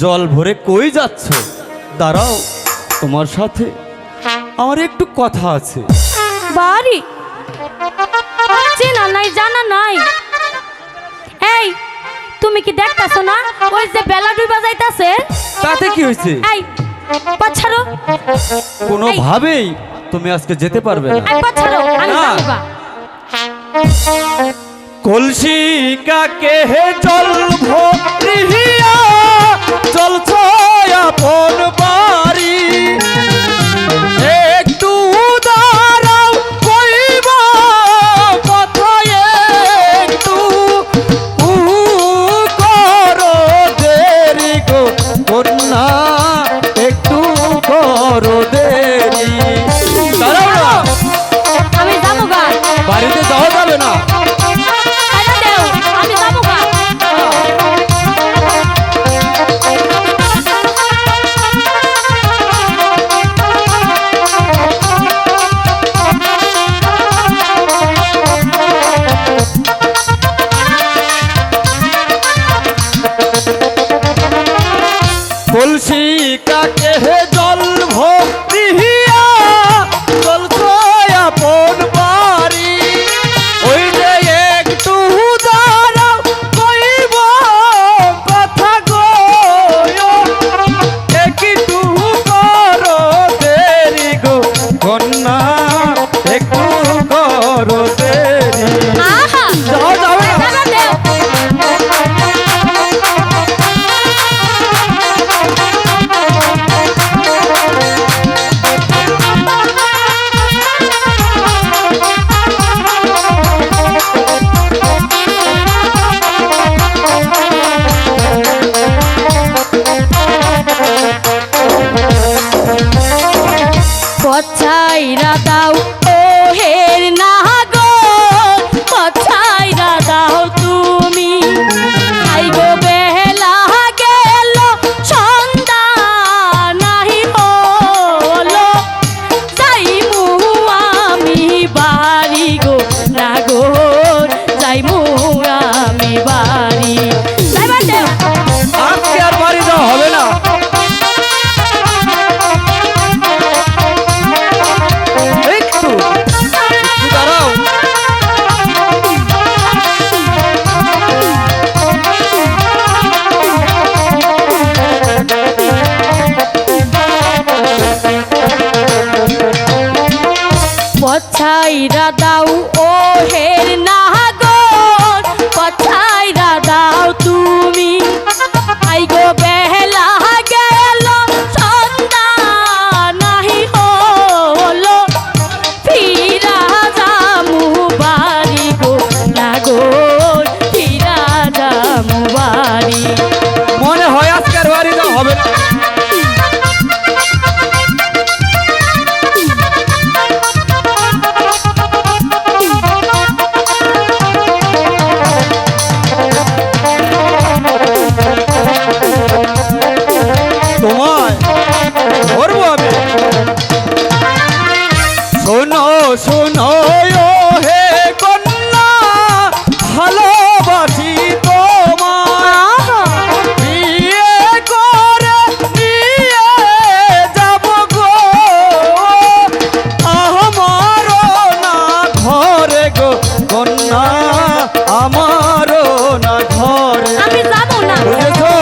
জল ভরে কই যাচ্ছ? দাঁড়াও, তোমার সাথে আমার একটু কথা আছে। বাড়ি চেনা নাই, জানা নাই। এই তুমি কি দেখতাছো না ওই যে বেলা ডুবা যাইতাছে? তাতে কি হয়েছে? এই পাছাড়ো, কোনোভাবেই তুমি আজকে যেতে পারবে না। এই পাছাড়ো, আমি না। যাবো। কলসি কাকে হে জল ভরিয়া চলছ আপন বাড়ি, একটু দাঁড়াও কইব কথা, একটু করো দেরি গো কন্যা, একটু করো দেরি। দাঁড়াও না, আমি যাবো গা। বাড়িতে যাওয়া যাবে না। আরে দেও, আমি যাবো গা। কলসি কাকে হে জল ভরিয়া চলছ আপন বাড়ি, ওই যে একটু দাঁড়াও কইব কথা গো, একটু করো দেরি গো কন্যা, একটু করো দেরি। আহা, যাও যাও না। দাদা দেও। পছাইরা দাও ও হের না গো, পছাইরা দাও তুমি। আই গো বেলা গেল সন্ধ্যা নাহি হলো, যাইমু আমি বাড়ি গো না গো, যাইমু আমি বাড়ি। যাইবার দেও। আজকে আর বাড়ি যাওয়া হবে না। একটু দাঁড়াও। পছাইরা দাও ও হের না গো, পছাইরা দাও তুমি। আই গো বেলা গেল সন্ধ্যা নাহি হলো, ফিরা যামু বাড়ি গো না গো, ফিরা যামু বাড়ি। মনে হয় আজকে আর বাড়ি যাওয়া হবে না। তোমায় ধরবো আমি। শোনো শোনো ও হে কন্যা, ভালোবাসি তোমায়, বিয়ে করে নিয়ে যাব গো, আমারও না ঘরে গো কন্যা, আমারও না ঘরে। আমি যাবো না। বুঝেছো?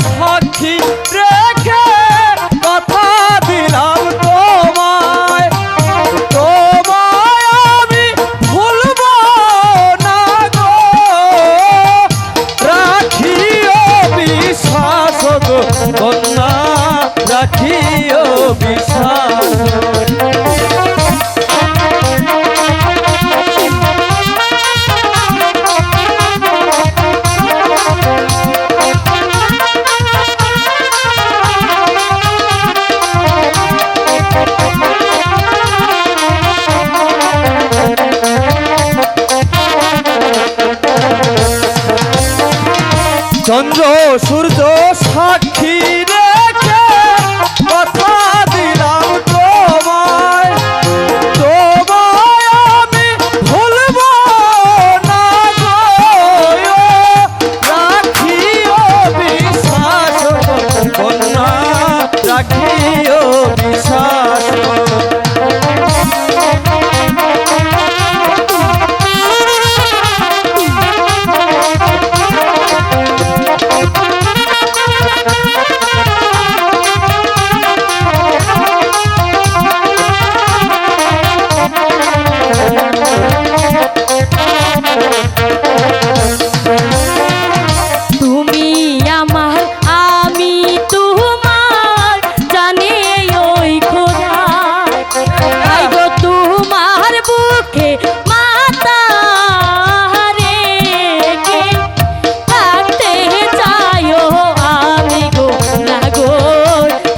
সাক্ষী রেখে কথা দিলাম তোমায়, তোমায় আমি ভুলব না গো, রাখিও বিশ্বাস গো কন্যা, রাখিও বিশ্বাস। চন্দ্র সূর্য সাক্ষী রেখে কথা দিলাম তোমায়, তোমায় আমি ভুলব না গো, রাখিও বিশ্বাস কন্যা, রাখিও বিশ্বাস। তুমি আমার আমি তোমার, জানি ওই খোদা, তাই গো তোমার বুকে মাথা রেখে থাকতে চাইও আমি গো, না গো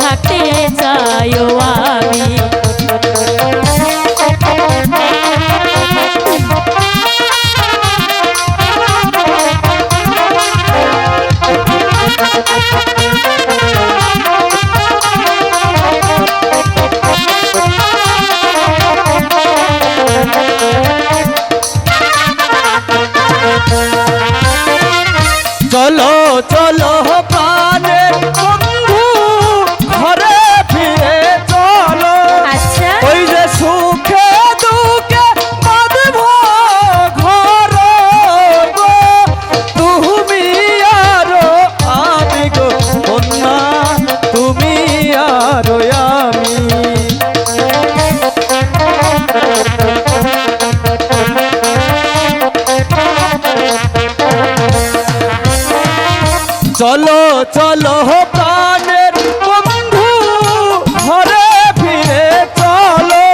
থাকতে চাইও আমি। চলো চলো প্রাণের বন্ধু, ঘরে ফিরে চলো, আচ্ছা ওই যে সুখে দুঃখে বাঁধব ঘর গো, তুমি আরো আমি গো কন্যা, তুমি আরো আমি। চলো চলো প্রাণের বন্ধু, ঘরে ফিরে চলো,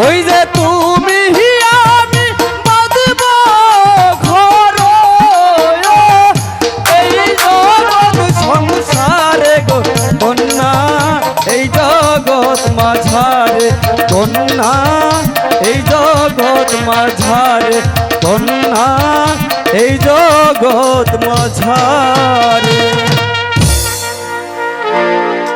ওই যে তুমি আমি বাঁধব ঘর, এই জগৎ সংসারে গো কন্যা, এই জগৎ মাঝারে কন্যা, এই জগৎ মাঝারে কন্যা, এই জগৎ মাঝারে।